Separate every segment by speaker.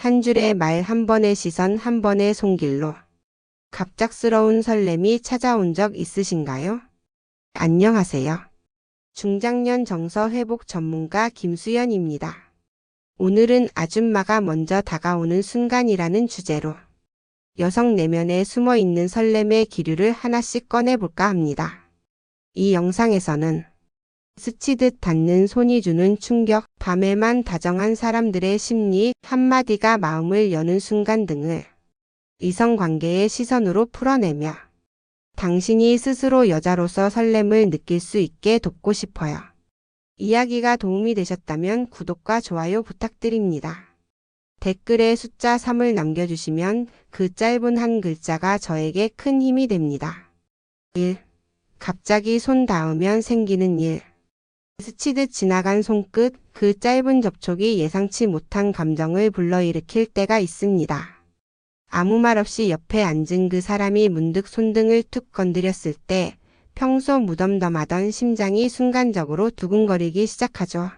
Speaker 1: 한 줄의 말 한 번의 시선 한 번의 손길로 갑작스러운 설렘이 찾아온 적 있으신가요? 안녕하세요. 중장년 정서 회복 전문가 김수연입니다. 오늘은 아줌마가 먼저 다가오는 순간이라는 주제로 여성 내면에 숨어 있는 설렘의 기류를 하나씩 꺼내볼까 합니다. 이 영상에서는 스치듯 닿는 손이 주는 충격, 밤에만 다정한 사람들의 심리, 한마디가 마음을 여는 순간 등을 이성관계의 시선으로 풀어내며 당신이 스스로 여자로서 설렘을 느낄 수 있게 돕고 싶어요. 이야기가 도움이 되셨다면 구독과 좋아요 부탁드립니다. 댓글에 숫자 3을 남겨주시면 그 짧은 한 글자가 저에게 큰 힘이 됩니다. 1. 갑자기 손 닿으면 생기는 일. 스치듯 지나간 손끝, 그 짧은 접촉이 예상치 못한 감정을 불러일으킬 때가 있습니다. 아무 말 없이 옆에 앉은 그 사람이 문득 손등을 툭 건드렸을 때 평소 무덤덤하던 심장이 순간적으로 두근거리기 시작하죠.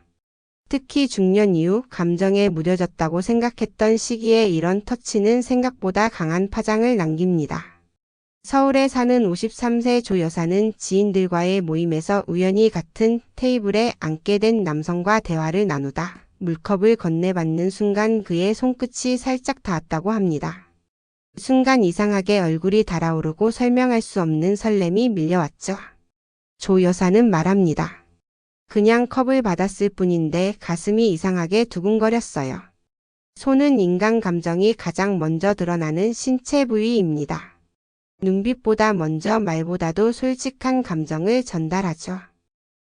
Speaker 1: 특히 중년 이후 감정에 무뎌졌다고 생각했던 시기에 이런 터치는 생각보다 강한 파장을 남깁니다. 서울에 사는 53세 조 여사는 지인들과의 모임에서 우연히 같은 테이블에 앉게 된 남성과 대화를 나누다 물컵을 건네받는 순간 그의 손끝이 살짝 닿았다고 합니다. 순간 이상하게 얼굴이 달아오르고 설명할 수 없는 설렘이 밀려왔죠. 조 여사는 말합니다. 그냥 컵을 받았을 뿐인데 가슴이 이상하게 두근거렸어요. 손은 인간 감정이 가장 먼저 드러나는 신체 부위입니다. 눈빛보다 먼저 말보다도 솔직한 감정을 전달하죠.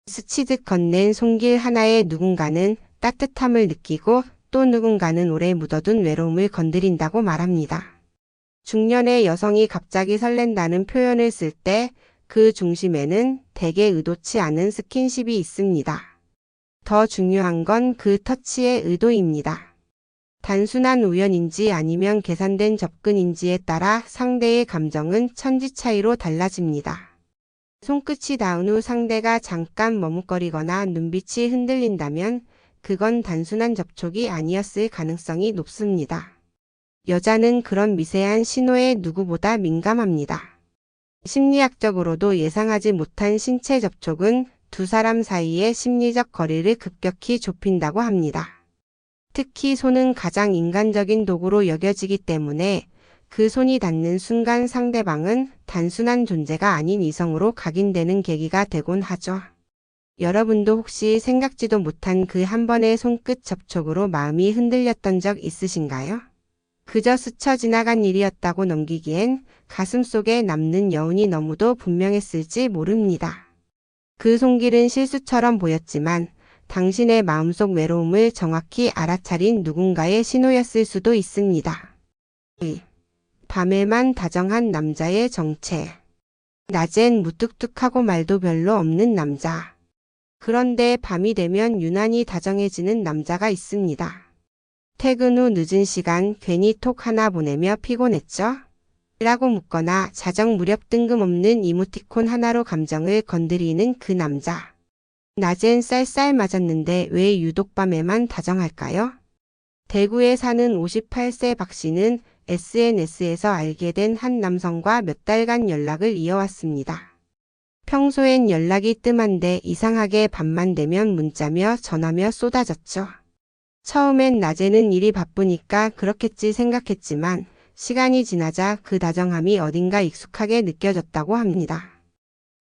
Speaker 1: 스치듯 건넨 손길 하나에 누군가는 따뜻함을 느끼고 또 누군가는 오래 묻어둔 외로움을 건드린다고 말합니다. 중년의 여성이 갑자기 설렌다는 표현을 쓸 때 그 중심에는 대개 의도치 않은 스킨십이 있습니다. 더 중요한 건 그 터치의 의도입니다. 단순한 우연인지 아니면 계산된 접근인지에 따라 상대의 감정은 천지 차이로 달라집니다. 손끝이 닿은 후 상대가 잠깐 머뭇거리거나 눈빛이 흔들린다면 그건 단순한 접촉이 아니었을 가능성이 높습니다. 여자는 그런 미세한 신호에 누구보다 민감합니다. 심리학적으로도 예상하지 못한 신체 접촉은 두 사람 사이의 심리적 거리를 급격히 좁힌다고 합니다. 특히 손은 가장 인간적인 도구로 여겨지기 때문에 그 손이 닿는 순간 상대방은 단순한 존재가 아닌 이성으로 각인되는 계기가 되곤 하죠. 여러분도 혹시 생각지도 못한 그 한 번의 손끝 접촉으로 마음이 흔들렸던 적 있으신가요? 그저 스쳐 지나간 일이었다고 넘기기엔 가슴속에 남는 여운이 너무도 분명했을지 모릅니다. 그 손길은 실수처럼 보였지만 당신의 마음속 외로움을 정확히 알아차린 누군가의 신호였을 수도 있습니다. 2. 밤에만 다정한 남자의 정체. 낮엔 무뚝뚝하고 말도 별로 없는 남자. 그런데 밤이 되면 유난히 다정해지는 남자가 있습니다. 퇴근 후 늦은 시간 괜히 톡 하나 보내며 피곤했죠? 라고 묻거나 자정 무렵 뜬금없는 이모티콘 하나로 감정을 건드리는 그 남자. 낮엔 쌀쌀 맞았는데 왜 유독 밤에만 다정할까요? 대구에 사는 58세 박 씨는 SNS에서 알게 된 한 남성과 몇 달간 연락을 이어왔습니다. 평소엔 연락이 뜸한데 이상하게 밤만 되면 문자며 전화며 쏟아졌죠. 처음엔 낮에는 일이 바쁘니까 그렇겠지 생각했지만 시간이 지나자 그 다정함이 어딘가 익숙하게 느껴졌다고 합니다.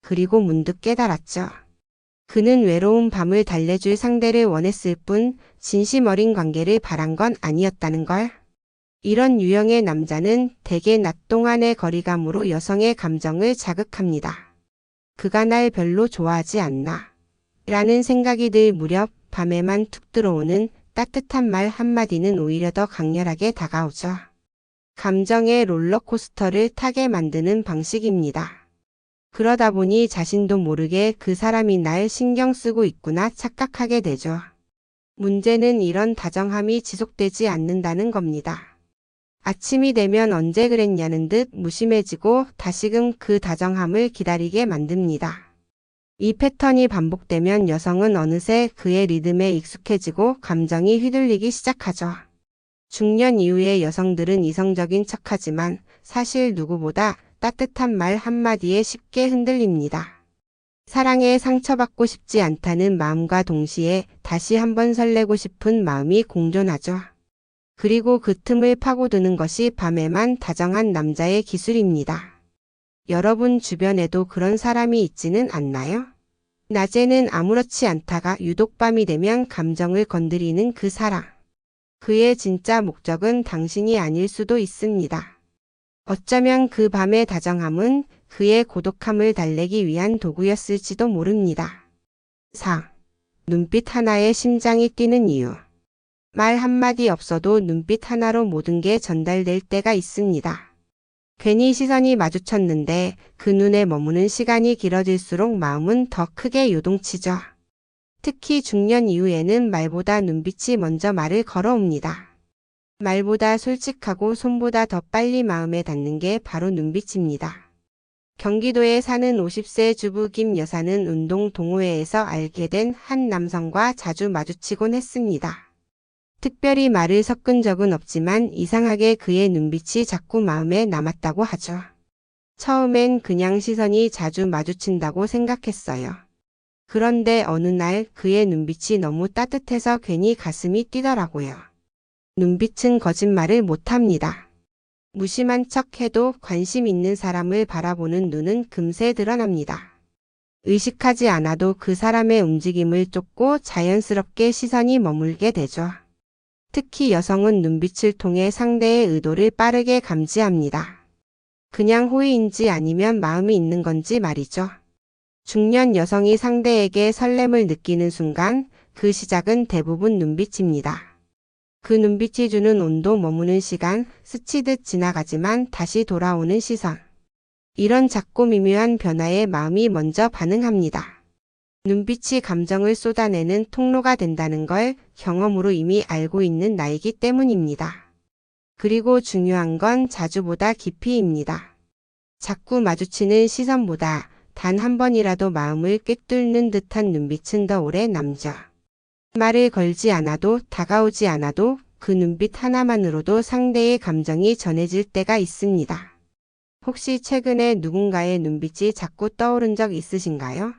Speaker 1: 그리고 문득 깨달았죠. 그는 외로운 밤을 달래줄 상대를 원했을 뿐 진심 어린 관계를 바란 건 아니었다는 걸. 이런 유형의 남자는 대개 낮 동안의 거리감으로 여성의 감정을 자극합니다. 그가 날 별로 좋아하지 않나 라는 생각이 들 무렵 밤에만 툭 들어오는 따뜻한 말 한마디는 오히려 더 강렬하게 다가오죠. 감정의 롤러코스터를 타게 만드는 방식입니다. 그러다 보니 자신도 모르게 그 사람이 날 신경 쓰고 있구나 착각하게 되죠. 문제는 이런 다정함이 지속되지 않는다는 겁니다. 아침이 되면 언제 그랬냐는 듯 무심해지고 다시금 그 다정함을 기다리게 만듭니다. 이 패턴이 반복되면 여성은 어느새 그의 리듬에 익숙해지고 감정이 휘둘리기 시작하죠. 중년 이후의 여성들은 이성적인 척하지만 사실 누구보다 따뜻한 말 한마디에 쉽게 흔들립니다. 사랑에 상처받고 싶지 않다는 마음과 동시에 다시 한번 설레고 싶은 마음이 공존하죠. 그리고 그 틈을 파고드는 것이 밤에만 다정한 남자의 기술입니다. 여러분 주변에도 그런 사람이 있지는 않나요? 낮에는 아무렇지 않다가 유독 밤이 되면 감정을 건드리는 그 사랑. 그의 진짜 목적은 당신이 아닐 수도 있습니다. 어쩌면 그 밤의 다정함은 그의 고독함을 달래기 위한 도구였을지도 모릅니다. 4. 눈빛 하나에 심장이 뛰는 이유. 말 한마디 없어도 눈빛 하나로 모든 게 전달될 때가 있습니다. 괜히 시선이 마주쳤는데 그 눈에 머무는 시간이 길어질수록 마음은 더 크게 요동치죠. 특히 중년 이후에는 말보다 눈빛이 먼저 말을 걸어옵니다. 말보다 솔직하고 손보다 더 빨리 마음에 닿는 게 바로 눈빛입니다. 경기도에 사는 50세 주부 김 여사는 운동 동호회에서 알게 된 한 남성과 자주 마주치곤 했습니다. 특별히 말을 섞은 적은 없지만 이상하게 그의 눈빛이 자꾸 마음에 남았다고 하죠. 처음엔 그냥 시선이 자주 마주친다고 생각했어요. 그런데 어느 날 그의 눈빛이 너무 따뜻해서 괜히 가슴이 뛰더라고요. 눈빛은 거짓말을 못합니다. 무심한 척 해도 관심 있는 사람을 바라보는 눈은 금세 드러납니다. 의식하지 않아도 그 사람의 움직임을 쫓고 자연스럽게 시선이 머물게 되죠. 특히 여성은 눈빛을 통해 상대의 의도를 빠르게 감지합니다. 그냥 호의인지 아니면 마음이 있는 건지 말이죠. 중년 여성이 상대에게 설렘을 느끼는 순간 그 시작은 대부분 눈빛입니다. 그 눈빛이 주는 온도, 머무는 시간, 스치듯 지나가지만 다시 돌아오는 시선. 이런 작고 미묘한 변화에 마음이 먼저 반응합니다. 눈빛이 감정을 쏟아내는 통로가 된다는 걸 경험으로 이미 알고 있는 나이기 때문입니다. 그리고 중요한 건 자주보다 깊이입니다. 자꾸 마주치는 시선보다 단 한 번이라도 마음을 꿰뚫는 듯한 눈빛은 더 오래 남죠. 말을 걸지 않아도 다가오지 않아도 그 눈빛 하나만으로도 상대의 감정이 전해질 때가 있습니다. 혹시 최근에 누군가의 눈빛이 자꾸 떠오른 적 있으신가요?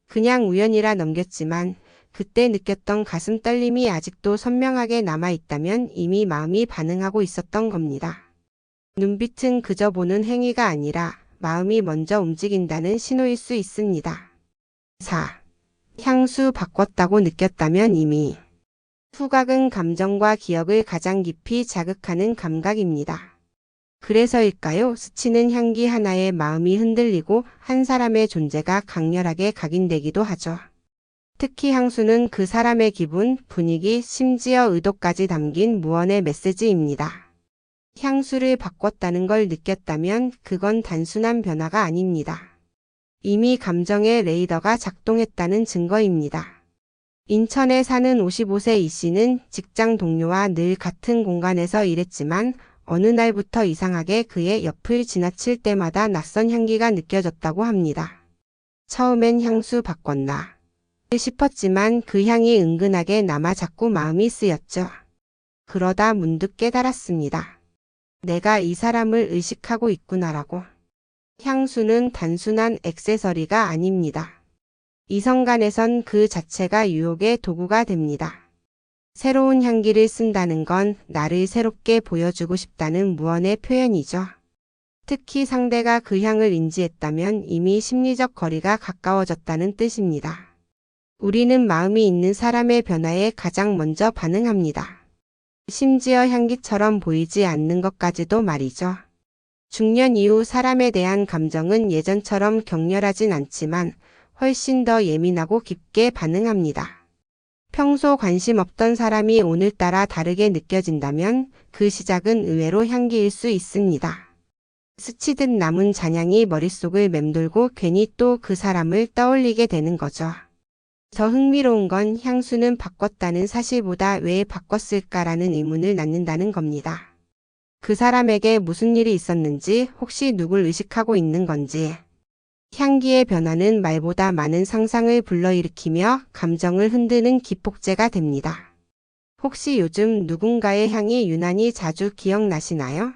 Speaker 1: 그냥 우연이라 넘겼지만 그때 느꼈던 가슴 떨림이 아직도 선명하게 남아있다면 이미 마음이 반응하고 있었던 겁니다. 눈빛은 그저 보는 행위가 아니라 마음이 먼저 움직인다는 신호일 수 있습니다. 4. 향수 바꿨다고 느꼈다면 이미. 후각은 감정과 기억을 가장 깊이 자극하는 감각입니다. 그래서일까요? 스치는 향기 하나에 마음이 흔들리고 한 사람의 존재가 강렬하게 각인되기도 하죠. 특히 향수는 그 사람의 기분, 분위기, 심지어 의도까지 담긴 무언의 메시지입니다. 향수를 바꿨다는 걸 느꼈다면 그건 단순한 변화가 아닙니다. 이미 감정의 레이더가 작동했다는 증거입니다. 인천에 사는 55세 이 씨는 직장 동료와 늘 같은 공간에서 일했지만 어느 날부터 이상하게 그의 옆을 지나칠 때마다 낯선 향기가 느껴졌다고 합니다. 처음엔 향수 바꿨나 싶었지만 그 향이 은근하게 남아 자꾸 마음이 쓰였죠. 그러다 문득 깨달았습니다. 내가 이 사람을 의식하고 있구나라고. 향수는 단순한 액세서리가 아닙니다. 이성 간에선 그 자체가 유혹의 도구가 됩니다. 새로운 향기를 쓴다는 건 나를 새롭게 보여주고 싶다는 무언의 표현이죠. 특히 상대가 그 향을 인지했다면 이미 심리적 거리가 가까워졌다는 뜻입니다. 우리는 마음이 있는 사람의 변화에 가장 먼저 반응합니다. 심지어 향기처럼 보이지 않는 것까지도 말이죠. 중년 이후 사람에 대한 감정은 예전처럼 격렬하진 않지만 훨씬 더 예민하고 깊게 반응합니다. 평소 관심 없던 사람이 오늘따라 다르게 느껴진다면 그 시작은 의외로 향기일 수 있습니다. 스치듯 남은 잔향이 머릿속을 맴돌고 괜히 또 그 사람을 떠올리게 되는 거죠. 더 흥미로운 건 향수는 바꿨다는 사실보다 왜 바꿨을까라는 의문을 낳는다는 겁니다. 그 사람에게 무슨 일이 있었는지, 혹시 누굴 의식하고 있는 건지. 향기의 변화는 말보다 많은 상상을 불러일으키며 감정을 흔드는 기폭제가 됩니다. 혹시 요즘 누군가의 향이 유난히 자주 기억나시나요?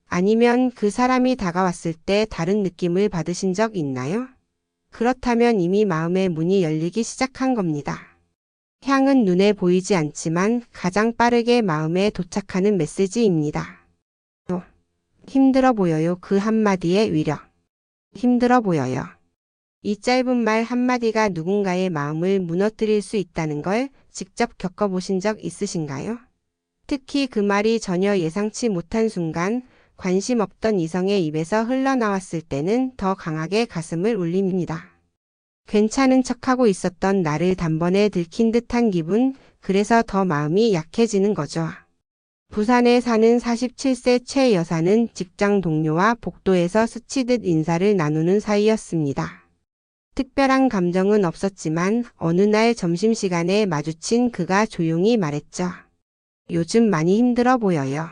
Speaker 1: 아니면 그 사람이 다가왔을 때 다른 느낌을 받으신 적 있나요? 그렇다면 이미 마음의 문이 열리기 시작한 겁니다. 향은 눈에 보이지 않지만 가장 빠르게 마음에 도착하는 메시지입니다. 힘들어 보여요. 그 한마디의 위력. 힘들어 보여요. 이 짧은 말 한마디가 누군가의 마음을 무너뜨릴 수 있다는 걸 직접 겪어보신 적 있으신가요? 특히 그 말이 전혀 예상치 못한 순간 관심 없던 이성의 입에서 흘러나왔을 때는 더 강하게 가슴을 울립니다. 괜찮은 척하고 있었던 나를 단번에 들킨 듯한 기분, 그래서 더 마음이 약해지는 거죠. 부산에 사는 47세 최 여사는 직장 동료와 복도에서 스치듯 인사를 나누는 사이였습니다. 특별한 감정은 없었지만 어느 날 점심시간에 마주친 그가 조용히 말했죠. 요즘 많이 힘들어 보여요.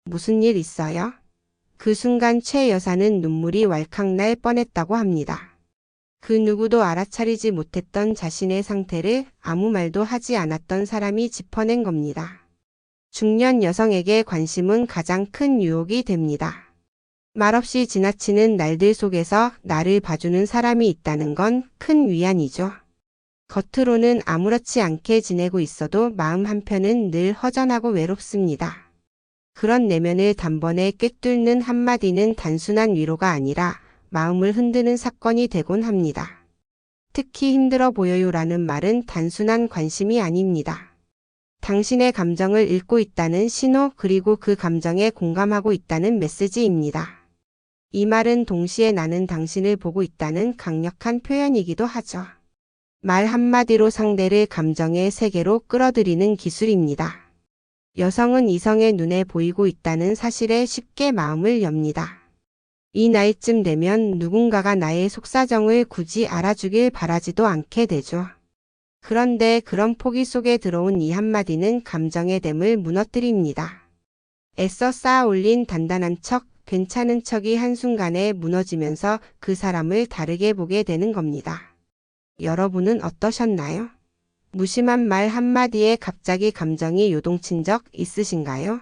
Speaker 1: 무슨 일 있어요? 그 순간 최 여사는 눈물이 왈칵 날 뻔했다고 합니다. 그 누구도 알아차리지 못했던 자신의 상태를 아무 말도 하지 않았던 사람이 짚어낸 겁니다. 중년 여성에게 관심은 가장 큰 유혹이 됩니다. 말없이 지나치는 날들 속에서 나를 봐주는 사람이 있다는 건 큰 위안이죠. 겉으로는 아무렇지 않게 지내고 있어도 마음 한편은 늘 허전하고 외롭습니다. 그런 내면을 단번에 꿰뚫는 한마디는 단순한 위로가 아니라 마음을 흔드는 사건이 되곤 합니다. 특히 힘들어 보여요라는 말은 단순한 관심이 아닙니다. 당신의 감정을 읽고 있다는 신호, 그리고 그 감정에 공감하고 있다는 메시지입니다. 이 말은 동시에 나는 당신을 보고 있다는 강력한 표현이기도 하죠. 말 한마디로 상대를 감정의 세계로 끌어들이는 기술입니다. 여성은 이성의 눈에 보이고 있다는 사실에 쉽게 마음을 엽니다. 이 나이쯤 되면 누군가가 나의 속사정을 굳이 알아주길 바라지도 않게 되죠. 그런데 그런 포기 속에 들어온 이 한마디는 감정의 댐을 무너뜨립니다. 애써 쌓아 올린 단단한 척, 괜찮은 척이 한순간에 무너지면서 그 사람을 다르게 보게 되는 겁니다. 여러분은 어떠셨나요? 무심한 말 한마디에 갑자기 감정이 요동친 적 있으신가요?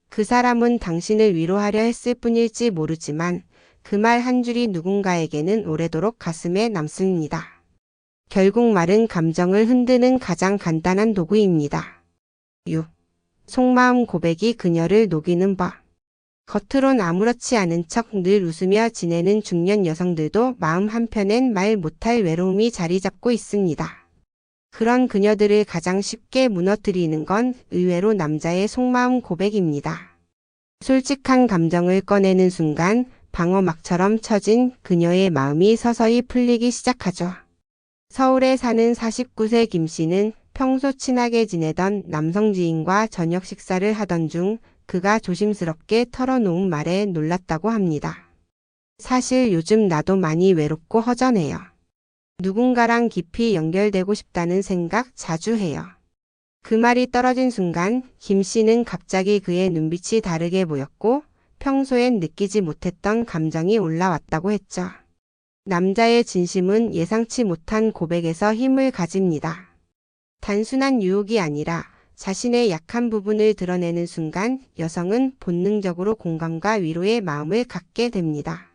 Speaker 1: 그 사람은 당신을 위로하려 했을 뿐일지 모르지만 그 말 한 줄이 누군가에게는 오래도록 가슴에 남습니다. 결국 말은 감정을 흔드는 가장 간단한 도구입니다. 6. 속마음 고백이 그녀를 녹이는 법. 겉으론 아무렇지 않은 척 늘 웃으며 지내는 중년 여성들도 마음 한편엔 말 못할 외로움이 자리 잡고 있습니다. 그런 그녀들을 가장 쉽게 무너뜨리는 건 의외로 남자의 속마음 고백입니다. 솔직한 감정을 꺼내는 순간 방어막처럼 쳐진 그녀의 마음이 서서히 풀리기 시작하죠. 서울에 사는 49세 김 씨는 평소 친하게 지내던 남성 지인과 저녁 식사를 하던 중 그가 조심스럽게 털어놓은 말에 놀랐다고 합니다. 사실 요즘 나도 많이 외롭고 허전해요. 누군가랑 깊이 연결되고 싶다는 생각 자주 해요. 그 말이 떨어진 순간 김 씨는 갑자기 그의 눈빛이 다르게 보였고 평소엔 느끼지 못했던 감정이 올라왔다고 했죠. 남자의 진심은 예상치 못한 고백에서 힘을 가집니다. 단순한 유혹이 아니라 자신의 약한 부분을 드러내는 순간 여성은 본능적으로 공감과 위로의 마음을 갖게 됩니다.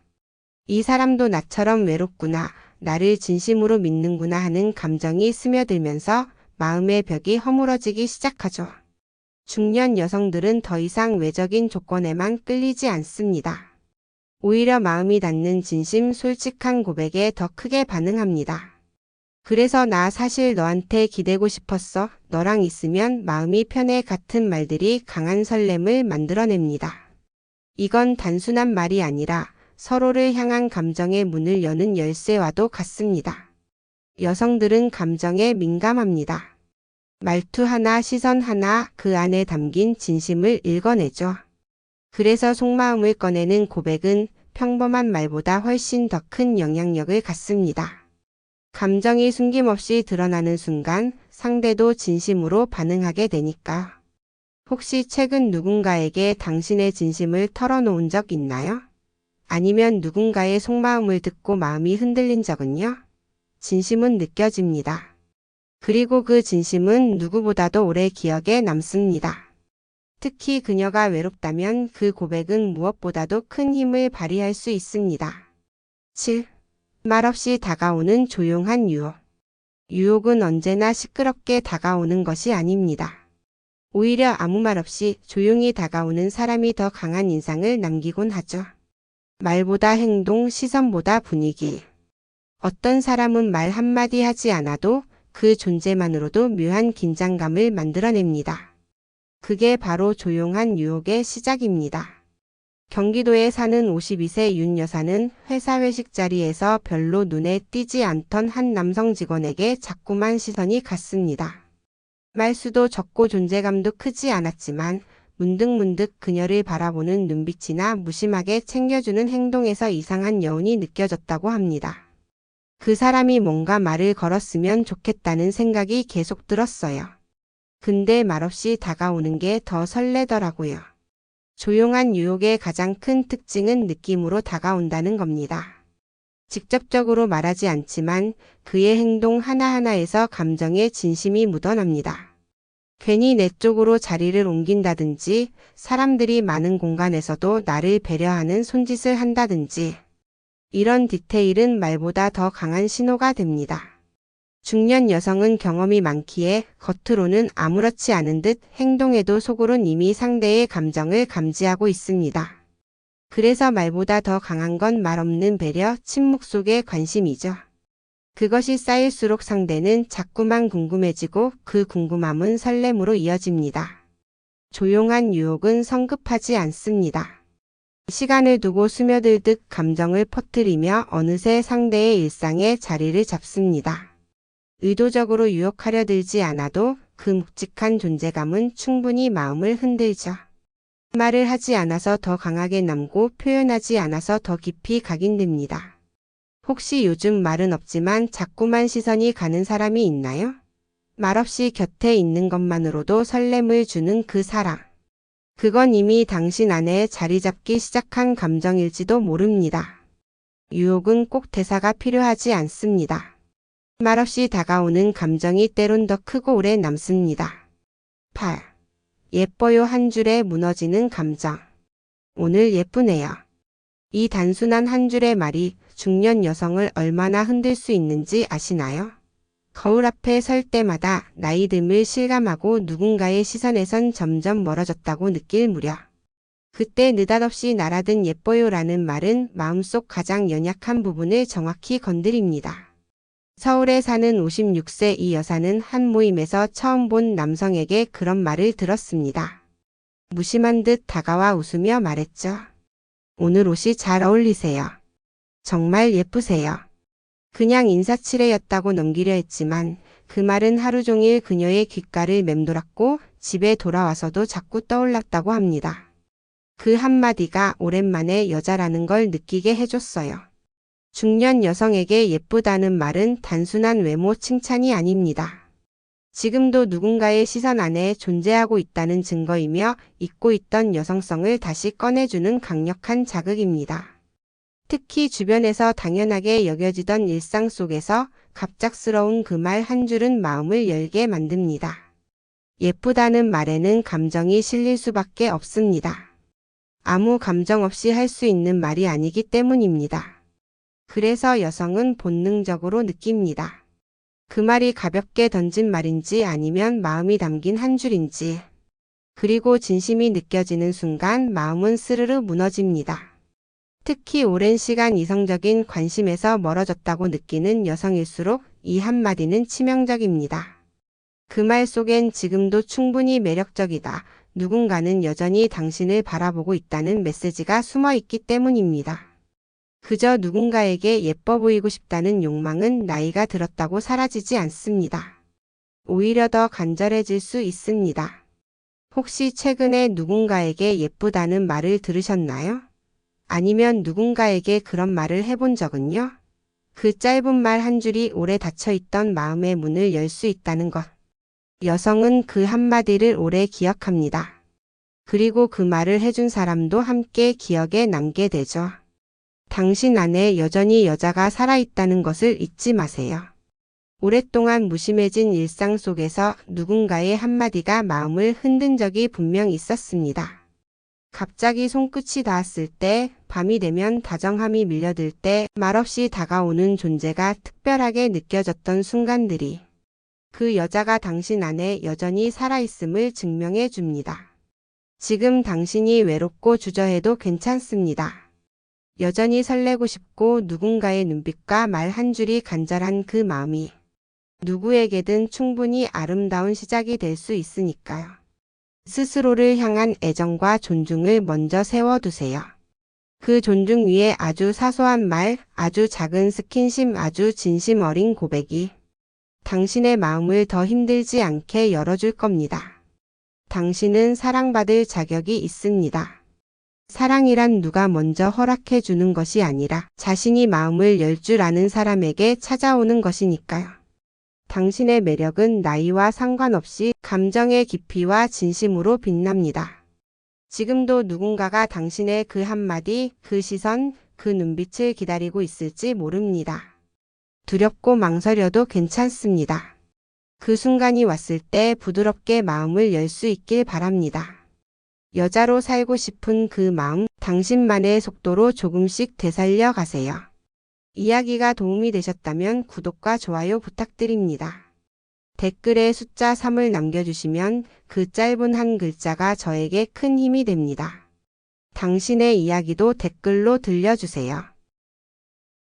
Speaker 1: 이 사람도 나처럼 외롭구나, 나를 진심으로 믿는구나 하는 감정이 스며들면서 마음의 벽이 허물어지기 시작하죠. 중년 여성들은 더 이상 외적인 조건에만 끌리지 않습니다. 오히려 마음이 닿는 진심, 솔직한 고백에 더 크게 반응합니다. 그래서 나 사실 너한테 기대고 싶었어. 너랑 있으면 마음이 편해 같은 말들이 강한 설렘을 만들어냅니다. 이건 단순한 말이 아니라 서로를 향한 감정의 문을 여는 열쇠와도 같습니다. 여성들은 감정에 민감합니다. 말투 하나, 시선 하나, 그 안에 담긴 진심을 읽어내죠. 그래서 속마음을 꺼내는 고백은 평범한 말보다 훨씬 더 큰 영향력을 갖습니다. 감정이 숨김없이 드러나는 순간 상대도 진심으로 반응하게 되니까. 혹시 최근 누군가에게 당신의 진심을 털어놓은 적 있나요? 아니면 누군가의 속마음을 듣고 마음이 흔들린 적은요? 진심은 느껴집니다. 그리고 그 진심은 누구보다도 오래 기억에 남습니다. 특히 그녀가 외롭다면 그 고백은 무엇보다도 큰 힘을 발휘할 수 있습니다. 7. 말없이 다가오는 조용한 유혹. 유혹은 언제나 시끄럽게 다가오는 것이 아닙니다. 오히려 아무 말 없이 조용히 다가오는 사람이 더 강한 인상을 남기곤 하죠. 말보다 행동, 시선보다 분위기. 어떤 사람은 말 한마디 하지 않아도 그 존재만으로도 묘한 긴장감을 만들어냅니다. 그게 바로 조용한 유혹의 시작입니다. 경기도에 사는 52세 윤 여사는 회사 회식 자리에서 별로 눈에 띄지 않던 한 남성 직원에게 자꾸만 시선이 갔습니다. 말수도 적고 존재감도 크지 않았지만 문득문득 그녀를 바라보는 눈빛이나 무심하게 챙겨주는 행동에서 이상한 여운이 느껴졌다고 합니다. 그 사람이 뭔가 말을 걸었으면 좋겠다는 생각이 계속 들었어요. 근데 말없이 다가오는 게 더 설레더라고요. 조용한 유혹의 가장 큰 특징은 느낌으로 다가온다는 겁니다. 직접적으로 말하지 않지만 그의 행동 하나하나에서 감정의 진심이 묻어납니다. 괜히 내 쪽으로 자리를 옮긴다든지, 사람들이 많은 공간에서도 나를 배려하는 손짓을 한다든지, 이런 디테일은 말보다 더 강한 신호가 됩니다. 중년 여성은 경험이 많기에 겉으로는 아무렇지 않은 듯 행동에도 속으론 이미 상대의 감정을 감지하고 있습니다. 그래서 말보다 더 강한 건 말 없는 배려, 침묵 속의 관심이죠. 그것이 쌓일수록 상대는 자꾸만 궁금해지고 그 궁금함은 설렘으로 이어집니다. 조용한 유혹은 성급하지 않습니다. 시간을 두고 스며들듯 감정을 퍼뜨리며 어느새 상대의 일상에 자리를 잡습니다. 의도적으로 유혹하려 들지 않아도 그 묵직한 존재감은 충분히 마음을 흔들죠. 말을 하지 않아서 더 강하게 남고 표현하지 않아서 더 깊이 각인됩니다. 혹시 요즘 말은 없지만 자꾸만 시선이 가는 사람이 있나요? 말없이 곁에 있는 것만으로도 설렘을 주는 그 사람. 그건 이미 당신 안에 자리 잡기 시작한 감정일지도 모릅니다. 유혹은 꼭 대사가 필요하지 않습니다. 말없이 다가오는 감정이 때론 더 크고 오래 남습니다. 8. 예뻐요 한 줄에 무너지는 감정. 오늘 예쁘네요. 이 단순한 한 줄의 말이 중년 여성을 얼마나 흔들 수 있는지 아시나요? 거울 앞에 설 때마다 나이 듦을 실감하고 누군가의 시선에선 점점 멀어졌다고 느낄 무렵. 그때 느닷없이 날아든 예뻐요라는 말은 마음속 가장 연약한 부분을 정확히 건드립니다. 서울에 사는 56세 이 여사는 한 모임에서 처음 본 남성에게 그런 말을 들었습니다. 무심한 듯 다가와 웃으며 말했죠. 오늘 옷이 잘 어울리세요. 정말 예쁘세요. 그냥 인사치레였다고 넘기려 했지만 그 말은 하루 종일 그녀의 귓가를 맴돌았고 집에 돌아와서도 자꾸 떠올랐다고 합니다. 그 한마디가 오랜만에 여자라는 걸 느끼게 해줬어요. 중년 여성에게 예쁘다는 말은 단순한 외모 칭찬이 아닙니다. 지금도 누군가의 시선 안에 존재하고 있다는 증거이며 잊고 있던 여성성을 다시 꺼내주는 강력한 자극입니다. 특히 주변에서 당연하게 여겨지던 일상 속에서 갑작스러운 그 말 한 줄은 마음을 열게 만듭니다. 예쁘다는 말에는 감정이 실릴 수밖에 없습니다. 아무 감정 없이 할 수 있는 말이 아니기 때문입니다. 그래서 여성은 본능적으로 느낍니다. 그 말이 가볍게 던진 말인지 아니면 마음이 담긴 한 줄인지. 그리고 진심이 느껴지는 순간 마음은 스르르 무너집니다. 특히 오랜 시간 이성적인 관심에서 멀어졌다고 느끼는 여성일수록 이 한마디는 치명적입니다. 그 말 속엔 지금도 충분히 매력적이다. 누군가는 여전히 당신을 바라보고 있다는 메시지가 숨어 있기 때문입니다. 그저 누군가에게 예뻐 보이고 싶다는 욕망은 나이가 들었다고 사라지지 않습니다. 오히려 더 간절해질 수 있습니다. 혹시 최근에 누군가에게 예쁘다는 말을 들으셨나요? 아니면 누군가에게 그런 말을 해본 적은요? 그 짧은 말 한 줄이 오래 닫혀있던 마음의 문을 열 수 있다는 것. 여성은 그 한마디를 오래 기억합니다. 그리고 그 말을 해준 사람도 함께 기억에 남게 되죠. 당신 안에 여전히 여자가 살아있다는 것을 잊지 마세요. 오랫동안 무심해진 일상 속에서 누군가의 한마디가 마음을 흔든 적이 분명 있었습니다. 갑자기 손끝이 닿았을 때, 밤이 되면 다정함이 밀려들 때, 말없이 다가오는 존재가 특별하게 느껴졌던 순간들이 그 여자가 당신 안에 여전히 살아있음을 증명해 줍니다. 지금 당신이 외롭고 주저해도 괜찮습니다. 여전히 설레고 싶고 누군가의 눈빛과 말 한 줄이 간절한 그 마음이 누구에게든 충분히 아름다운 시작이 될 수 있으니까요. 스스로를 향한 애정과 존중을 먼저 세워두세요. 그 존중 위에 아주 사소한 말, 아주 작은 스킨십, 아주 진심 어린 고백이 당신의 마음을 더 힘들지 않게 열어줄 겁니다. 당신은 사랑받을 자격이 있습니다. 사랑이란 누가 먼저 허락해 주는 것이 아니라 자신이 마음을 열 줄 아는 사람에게 찾아오는 것이니까요. 당신의 매력은 나이와 상관없이 감정의 깊이와 진심으로 빛납니다. 지금도 누군가가 당신의 그 한마디, 그 시선, 그 눈빛을 기다리고 있을지 모릅니다. 두렵고 망설여도 괜찮습니다. 그 순간이 왔을 때 부드럽게 마음을 열 수 있길 바랍니다. 여자로 살고 싶은 그 마음, 당신만의 속도로 조금씩 되살려 가세요. 이야기가 도움이 되셨다면 구독과 좋아요 부탁드립니다. 댓글에 숫자 3을 남겨주시면 그 짧은 한 글자가 저에게 큰 힘이 됩니다. 당신의 이야기도 댓글로 들려주세요.